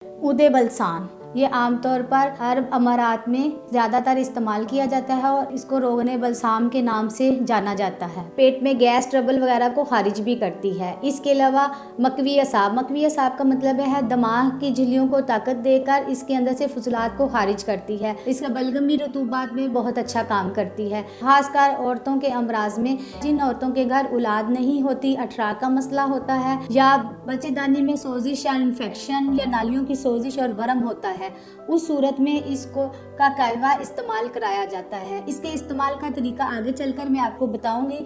उदे बलसान ये आमतौर पर अरब अमारात में ज़्यादातर इस्तेमाल किया जाता है और इसको रोगने बलसाम के नाम से जाना जाता है। पेट में गैस ट्रबल वगैरह को खारिज भी करती है। इसके अलावा मकवी असाब का मतलब है दिमाग की झिल्लियों को ताकत देकर इसके अंदर से फुजलात को खारिज करती है। इसका बलगमी रतूबात में बहुत अच्छा काम करती है, खासकर औरतों के अमराज में। जिन औरतों के घर औलाद नहीं होती, अठरा का मसला होता है, या बच्चेदानी में सोजिश या इन्फेक्शन या नालियों की सोजिश और वरम होता है, उस सूरत में इसको का कहवा इस्तेमाल कराया जाता है। इसके इस्तेमाल का तरीका आगे चलकर मैं आपको बताऊंगी।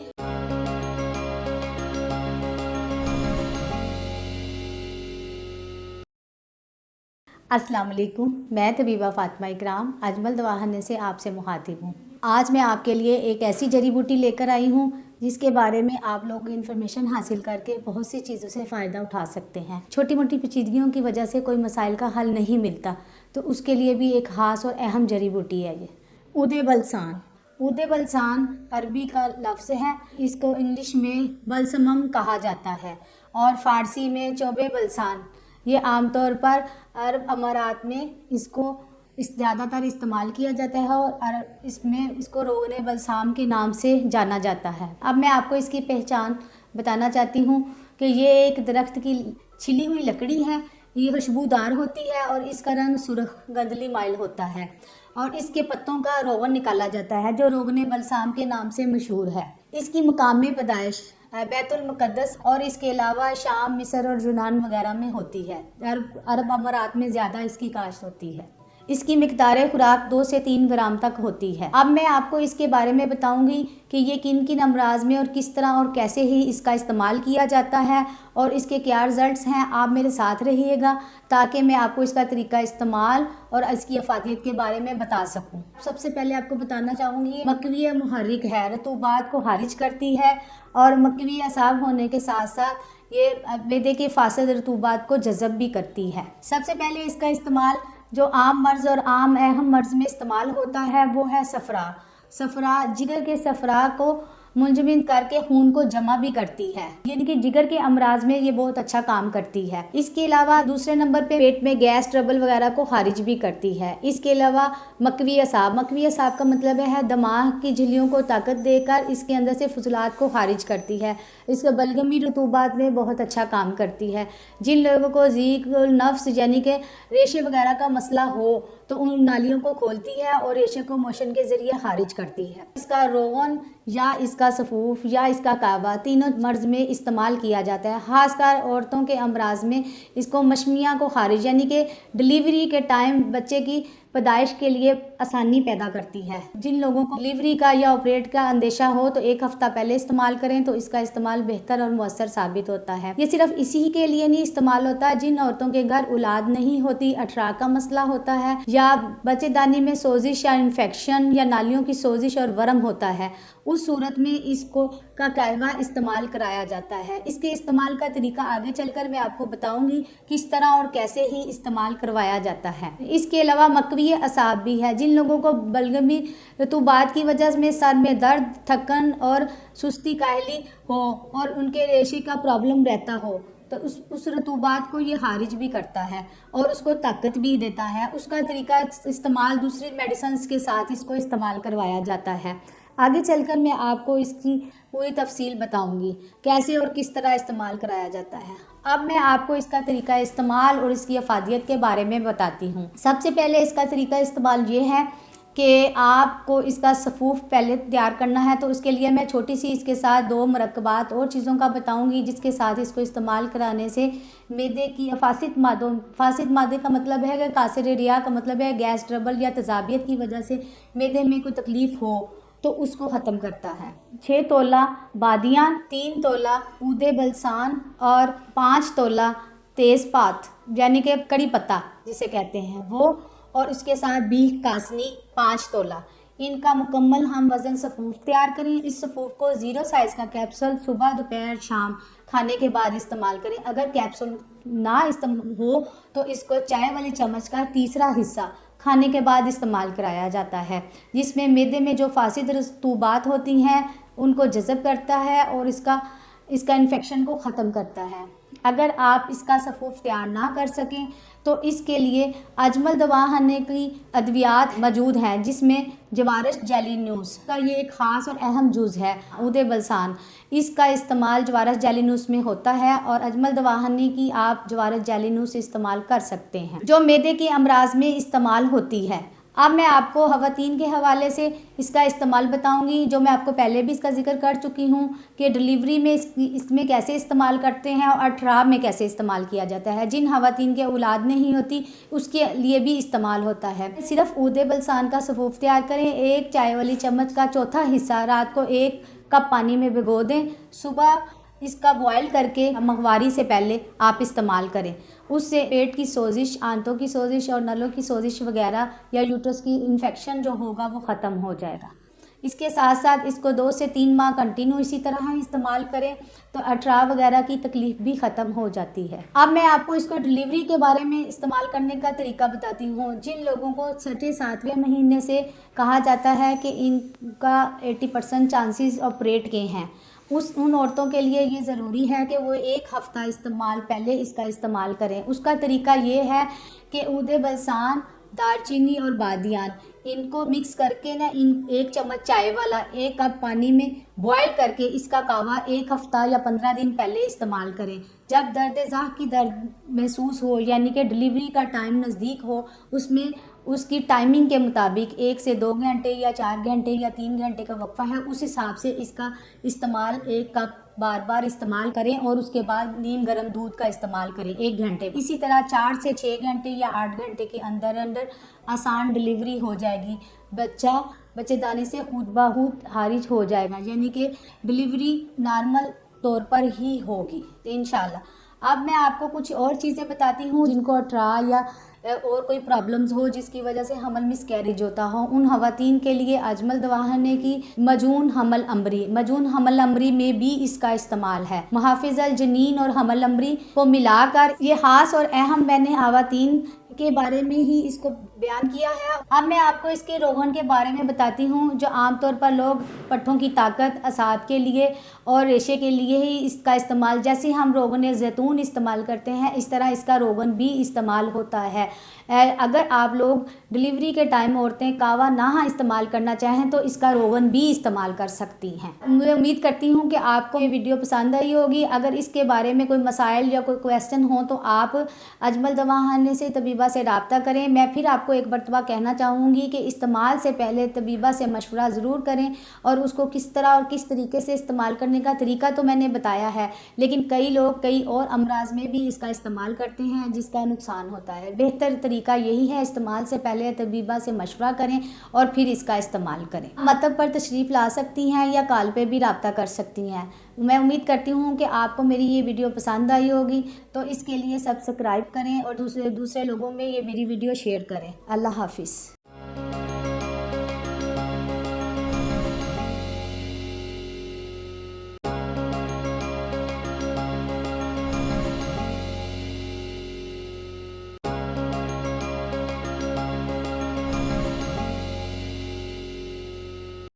अस्सलाम वालेकुम, मैं तबीबा फातिमा इकराम अजमल दवाखाने से आपसे मुखातिब हूँ। आज मैं आपके लिए एक ऐसी जड़ी बूटी लेकर आई हूँ जिसके बारे में आप लोग इन्फॉर्मेशन हासिल करके बहुत सी चीज़ों से फ़ायदा उठा सकते हैं। छोटी मोटी पेचीदगियों की वजह से कोई मसाइल का हल नहीं मिलता, तो उसके लिए भी एक ख़ास और अहम जड़ी बूटी है ये उदे बलसान। उदे बलसान अरबी का लफ्ज़ है, इसको इंग्लिश में बलसमम कहा जाता है और फ़ारसी में चौबे बलसान। ये आमतौर पर अरब अमारात में इसको ज़्यादातर इस्तेमाल किया जाता है और इसको रोगने बलसाम के नाम से जाना जाता है। अब मैं आपको इसकी पहचान बताना चाहती हूँ कि ये एक दरख्त की छिली हुई लकड़ी है। ये खुशबूदार होती है और इसका रंग सुर्ख गंदली माइल होता है और इसके पत्तों का रोगन निकाला जाता है जो रोगने बलसाम के नाम से मशहूर है। इसकी मुकाम में पैदाइश बैतुल मुक़द्दस और इसके अलावा शाम, मिस्र और यूनान वगैरह में होती है। अरब अमारात में ज़्यादा इसकी काश्त होती है। इसकी मिक़दार खुराक 2 से 3 ग्राम तक होती है। अब मैं आपको इसके बारे में बताऊंगी कि ये किन किन अमराज में और किस तरह और कैसे ही इसका इस्तेमाल किया जाता है और इसके क्या रिज़ल्ट्स हैं। आप मेरे साथ रहिएगा ताकि मैं आपको इसका तरीका इस्तेमाल और इसकी अफादियत के बारे में बता सकूं। सबसे पहले आपको बताना चाहूँगी, मकवी मुहर्रिक है, रतूबात को खारिज करती है और मकवी असाब होने के साथ साथ ये मैदे के फासद रतूबात को जज़ब भी करती है। सबसे पहले इसका इस्तेमाल जो आम मर्ज़ और आम अहम मर्ज़ में इस्तेमाल होता है वो है सफ़रा। जिगर के सफ़रा को मुंजमद करके खून को जमा भी करती है, यानी कि जिगर के अमराज में ये बहुत अच्छा काम करती है। इसके अलावा दूसरे नंबर पे पेट में गैस ट्रबल वगैरह को खारिज भी करती है। इसके अलावा मकवी असाब का मतलब है दिमाग की झिल्लियों को ताकत देकर इसके अंदर से फुजलात को खारिज करती है। इसका बलगमी रतूबात में बहुत अच्छा काम करती है। जिन लोगों को ज़ीक नफ्स यानी कि रेशे वगैरह का मसला हो तो उन नालियों को खोलती है और रेशे को मोशन के ज़रिए खारिज करती है। इसका रोगन या इसका सफूफ या इसका कहवा तीनों मर्ज़ में इस्तेमाल किया जाता है। ख़ासकर औरतों के अमराज में इसको मशमिया को खारिज यानी कि डिलीवरी के टाइम बच्चे की पैदाइश के लिए आसानी पैदा करती है। जिन लोगों को डिलीवरी का या ऑपरेट का अंदेशा हो तो 1 हफ्ता पहले इस्तेमाल करें तो इसका इस्तेमाल बेहतर और मुअस्सर साबित होता है। ये सिर्फ इसी के लिए नहीं इस्तेमाल होता है, जिन औरतों के घर औलाद नहीं होती, अठरा का मसला होता है या बच्चेदानी में सोजिश या इन्फेक्शन या नालियों की सोजिश और वरम होता है, उस सूरत में इसको का कहवा इस्तेमाल कराया जाता है। इसके इस्तेमाल का तरीका आगे चलकर मैं आपको बताऊंगी किस तरह और कैसे ही इस्तेमाल करवाया जाता है। इसके अलावा मकवी असाब भी है। जिन लोगों को बलगमी रतूबात की वजह में सर में दर्द, थकन और सुस्ती काहली हो और उनके रेशे का प्रॉब्लम रहता हो तो उस रतूबात को ये खारिज भी करता है और उसको ताकत भी देता है। उसका तरीका इस्तेमाल दूसरी मेडिसिन के साथ इसको इस्तेमाल करवाया जाता है। आगे चलकर मैं आपको इसकी पूरी तफसील बताऊंगी कैसे और किस तरह इस्तेमाल कराया जाता है। अब मैं आपको इसका तरीका इस्तेमाल और इसकी अफादियत के बारे में बताती हूँ। सबसे पहले इसका तरीका इस्तेमाल ये है कि आपको इसका सफूफ पहले तैयार करना है, तो उसके लिए मैं छोटी सी इसके साथ 2 मरकबात और चीज़ों का बताऊंगी जिसके साथ इसको इस्तेमाल कराने से मैदे की फासिद मादे का मतलब है कि कासिर रिया का मतलब है गैस ट्रबल या तजाबियत की वजह से मैदे में कोई तकलीफ़ हो तो उसको ख़त्म करता है। 6 तोला बादियान, 3 तोला उदे बलसान और 5 तोला तेज़पात यानी कि कड़ी पत्ता जिसे कहते हैं वो, और उसके साथ बीफ कासनी 5 तोला। इनका मुकम्मल हम वज़न सफूफ तैयार करें। इस सफूफ को 0 साइज़ का कैप्सूल सुबह, दोपहर, शाम खाने के बाद इस्तेमाल करें। अगर कैप्सूल ना इस्तेमाल हो तो इसको चाय वाले चम्मच का तीसरा हिस्सा खाने के बाद इस्तेमाल कराया जाता है, जिसमें मैदे में जो फासिद रतूबात होती हैं उनको जज़ब करता है और इसका इन्फेक्शन को ख़त्म करता है। अगर आप इसका सफूफ तैयार ना कर सकें तो इसके लिए अजमल दवाखाने की अद्वियात मौजूद हैं, जिसमें जवारश जेलिन्यूस का ये एक ख़ास और अहम जुज़ है। ऊदे बलसान, इसका इस्तेमाल जवारश जेलिन्यूस में होता है और अजमल दवाखाने की आप जवारश जेलिन्यूस इस्तेमाल कर सकते हैं, जो मैदे के अमराज में इस्तेमाल होती है। अब मैं आपको ख़वातीन के हवाले से इसका इस्तेमाल बताऊंगी, जो मैं आपको पहले भी इसका जिक्र कर चुकी हूँ कि डिलीवरी में इसमें कैसे इस्तेमाल करते हैं और अठराब में कैसे इस्तेमाल किया जाता है। जिन ख़वातीन के औलाद नहीं होती उसके लिए भी इस्तेमाल होता है। सिर्फ ऊदे बलसान का सफ़ूफ तैयार करें। 1 चाय वाली चम्मच का चौथा हिस्सा रात को 1 कप पानी में भिगो दें। सुबह इसका बॉयल करके मगवारी से पहले आप इस्तेमाल करें। उससे पेट की सोजिश, आंतों की सोजिश और नलों की सोजिश वगैरह या यूट्रस की इन्फेक्शन जो होगा वो ख़त्म हो जाएगा। इसके साथ साथ इसको 2 से 3 माह कंटिन्यू इसी तरह इस्तेमाल करें तो अठराव वगैरह की तकलीफ़ भी ख़त्म हो जाती है। अब मैं आपको इसको डिलीवरी के बारे में इस्तेमाल करने का तरीका बताती हूँ। जिन लोगों को 6-7वें महीने से कहा जाता है कि इनका 80% चांसेस ऑपरेट के हैं, उन औरतों के लिए ये ज़रूरी है कि वो 1 हफ़्ता पहले इसका इस्तेमाल करें। उसका तरीका ये है कि ऊदे बलसान, दालचीनी और बादियान इनको मिक्स करके ना 1 चम्मच चाय वाला 1 कप पानी में बॉयल करके इसका कावा 1 हफ़्ता या 15 दिन पहले इस्तेमाल करें। जब दर्द-ए-ज़ाह की दर्द महसूस हो, यानी कि डिलीवरी का टाइम नज़दीक हो, उसमें उसकी टाइमिंग के मुताबिक 1 से 2 घंटे या 4 घंटे या 3 घंटे का वक्फा है, उस हिसाब से इसका इस्तेमाल 1 कप बार बार इस्तेमाल करें और उसके बाद नीम गर्म दूध का इस्तेमाल करें 1 घंटे। इसी तरह 4 से 6 घंटे या 8 घंटे के अंदर अंदर आसान डिलीवरी हो जाएगी। बच्चेदानी से खुद ब खुद खारिज हो जाएगा, यानी कि डिलीवरी नॉर्मल तौर पर ही होगी इंशाल्लाह। अब मैं आपको कुछ और चीज़ें बताती हूँ जिनको अठरा या और कोई प्रॉब्लम्स हो जिसकी वजह से हमल मिसकैरेज होता हो। उन ख़वातीन के लिए अजमल दवाखाने की मजून हमल अमरी में भी इसका इस्तेमाल है। मुहाफ़िज़ुल जनीन और हमल अमरी को मिलाकर ये ख़ास और अहम मैंने ख़वातीन के बारे में ही इसको बयान किया है। अब मैं आपको इसके रोगन के बारे में बताती हूँ, जो आमतौर पर लोग पट्ठों की ताकत, असाब के लिए और रेशे के लिए ही इसका इस्तेमाल, जैसे हम रोगन ज़ैतून इस्तेमाल करते हैं इस तरह इसका रोगन भी इस्तेमाल होता है। अगर आप लोग डिलीवरी के टाइम औरतें कावा ना इस्तेमाल करना चाहें तो इसका रोगन भी इस्तेमाल कर सकती हैं। मैं उम्मीद करती हूँ कि आपको ये वीडियो पसंद आई होगी। अगर इसके बारे में कोई मसाइल या कोई क्वेश्चन हो तो आप अजमल दवाखाने से तबीबा से रब्ता करें। मैं फिर आपको एक मरतबा कहना चाहूँगी कि इस्तेमाल से पहले तबीबा से मशवरा ज़रूर करें और उसको किस तरह और किस तरीके से इस्तेमाल करने का तरीका तो मैंने बताया है, लेकिन कई लोग कई और अमराज में भी इसका इस्तेमाल करते हैं जिसका नुकसान होता है। बेहतर तरीका यही है, इस्तेमाल से पहले तबीबा से मशवरा करें और फिर इसका इस्तेमाल करें। मतलब पर तशरीफ़ ला सकती हैं या कॉल पे भी रब्ता कर सकती हैं। मैं उम्मीद करती हूँ कि आपको मेरी ये वीडियो पसंद आई होगी, तो इसके लिए सब्सक्राइब करें और दूसरे लोगों में ये मेरी वीडियो शेयर करें। अल्लाह हाफिज़।